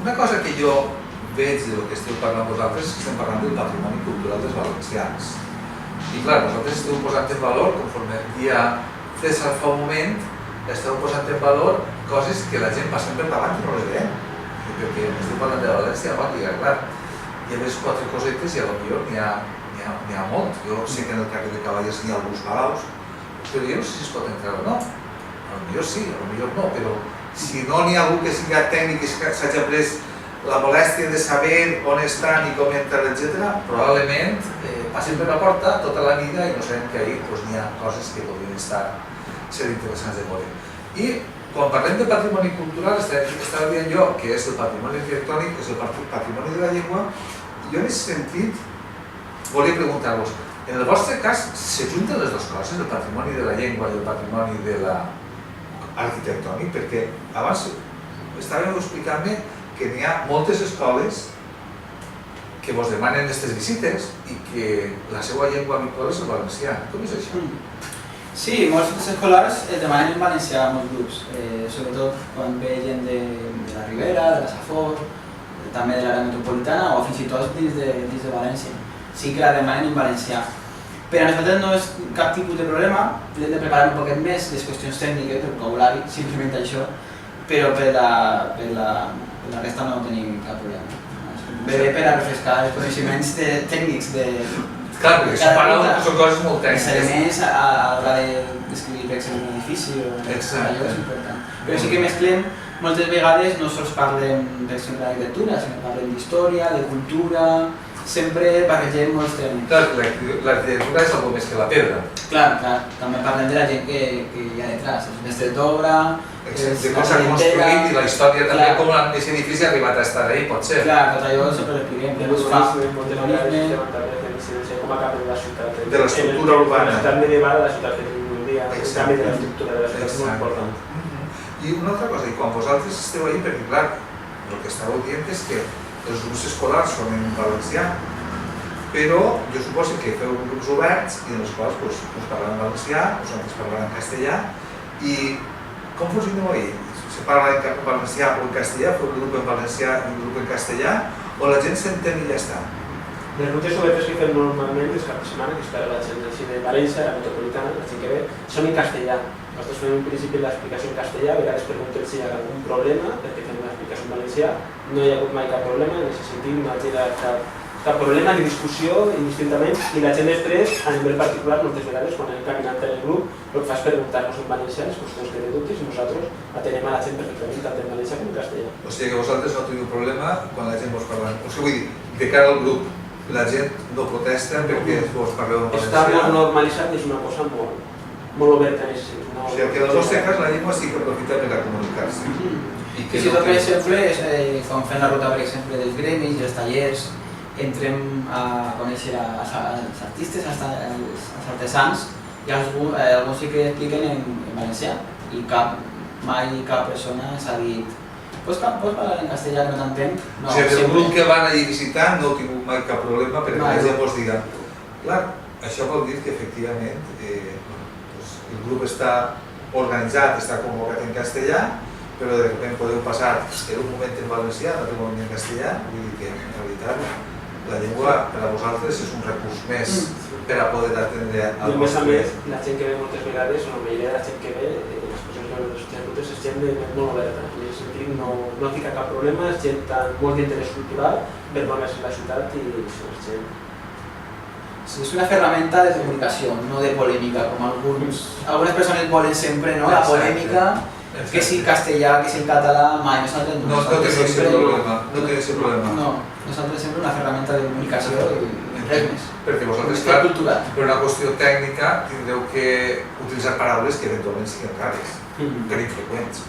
Una cosa que jo veig del que esteu parlant vosaltres és que estem parlant del patrimoni cultural dels valencians. I clar, vosaltres esteu posant en valor, conforme dia César fa un moment, esteu posant en valor coses que la gent passa per davant i no les veiem. Perquè esteu parlant de València, clar, hi ha les quatre cosetes i potser n'hi ha molt. Jo sé que en el carrer de Cavallers n'hi ha alguns palaus, però jo no sé si es pot entrar o no. Potser sí, potser no, però si no n'hi ha algú que sigui tècnic i s'hagi après la molèstia de saber on estan i com entrar, etc., probablement passin per la porta tota la vida i no sabem que ahir n'hi ha coses que podrien ser interessants de veure. I quan parlem de patrimoni cultural, estava dient jo que és el patrimoni arquitectònic, és el patrimoni de la llengua, i jo en aquest sentit volia preguntar-vos, en el vostre cas, s'ajunten les dues coses, el patrimoni de la llengua i el patrimoni de l'arquitectònic, perquè abans estàveu explicant-me que n'hi ha moltes escoles que vos demanen aquestes visites i que la seva llengua habitual és el valencià. Com és això? Sí, molts escolars demanen en valencià a molts grups, sobretot quan ve gent de la Ribera, de la Safor, també de l'àrea metropolitana o fins i tot dins de València. Sí que la demanen en valencià. Per a nosaltres no és cap tipus de problema, hem de preparar un poquet més les qüestions tècniques, el vocabulari, simplement això, però per la resta no tenim cap problema. Bé per a refrescar els coneixements tècnics de... Clar, perquè són coses molt tècniques. A més, a l'hora d'escriure, per exemple, un edifici, allò és important. Però sí que mesclem, moltes vegades no sols parlem, per exemple, d'arquitectura, sinó que parlem d'història, de cultura, sempre barregem molts temes. Clar, l'arquitectura és algo més que la pedra. Clar, també parlem de la gent que hi ha detrás, els mestres d'obra, de com s'ha construït i la història també, com aquest edifici ha arribat a estar ahí, pot ser. Clar, tot allò sempre l'expliquem, que no es fa. Com ha canviat la ciutat. De l'estructura urbana. La ciutat medieval a la ciutat que tenim avui dia, el canvi de l'estructura de la ciutat és molt important. I una altra cosa, i quan vosaltres esteu ahí, perquè clar, el que estàveu dient és que els grups escolars són en valencià, però jo suposo que feu grups oberts i en els quals us parlen en valencià, vosaltres parlen en castellà, i com funcioneu ahí? Se parla en valencià o en castellà, feu un grup en valencià i un grup en castellà, o la gent s'entén i ja està? Les rutes obertes que fem normalment és cap de setmana, que és per a la gent de València, la metropolitana, la gent que ve, són en castellà. Nosaltres fem en principi l'explicació en castellà, a vegades preguntem si hi ha algun problema, perquè fem l'explicació en valencià. No hi ha hagut mai cap problema, en aquest sentit no hi ha cap problema ni discussió, indistintament, i la gent després, a nivell particular, moltes vegades, quan anem caminant per el grup, el que fa és preguntar-nos en valencià les qüestions que té dubtes i nosaltres atenem a la gent perfectament, tant en valencià com en castellà. O sigui que vosaltres no teniu problema quan la gent vos parla. O sigui, vull dir, de cara al grup, la gent no protesta perquè vos parleu en valencià. Està molt normalitzat i és una cosa molt oberta en aquest sentit. O sigui que en el vostre cas la llengua sí que aprofita per a comunicar-se. I si tot per exemple, quan fem la ruta, per exemple, dels gremis i els tallers, entrem a conèixer els artistes, els artesans, i alguns sí que expliquen en valencià, i mai cap persona s'ha dit pots parlar en castellà que no t'entenc? O sigui, el grup que van allí visitant no heu tingut mai cap problema perquè la gent vos diga. Clar, això vol dir que efectivament el grup està organitzat, està convocat en castellà, però de sobte podeu passar en un moment en valencià, en un moment en castellà, vull dir que en realitat la llengua per a vosaltres és un recurs més per a poder atendre al vostre. I a més, la gent que ve moltes vegades, la majoria de la gent que ve, les coses que les rutes és gent molt oberta. En aquest sentit no fica cap problema, és gent amb molt d'interès cultural, per donar-se la ciutat i és gent. És una ferramenta de comunicació, no de polèmica, com algunes persones volen sempre, no? La polèmica, que si en castellà, que si en català, mai, nosaltres no. No té aquest problema. No, nosaltres sempre una ferramenta de comunicació i res més. Perquè vosaltres, clar, per una qüestió tècnica, tindreu que utilitzar paraules que eventualment siguin rares, per infreqüents.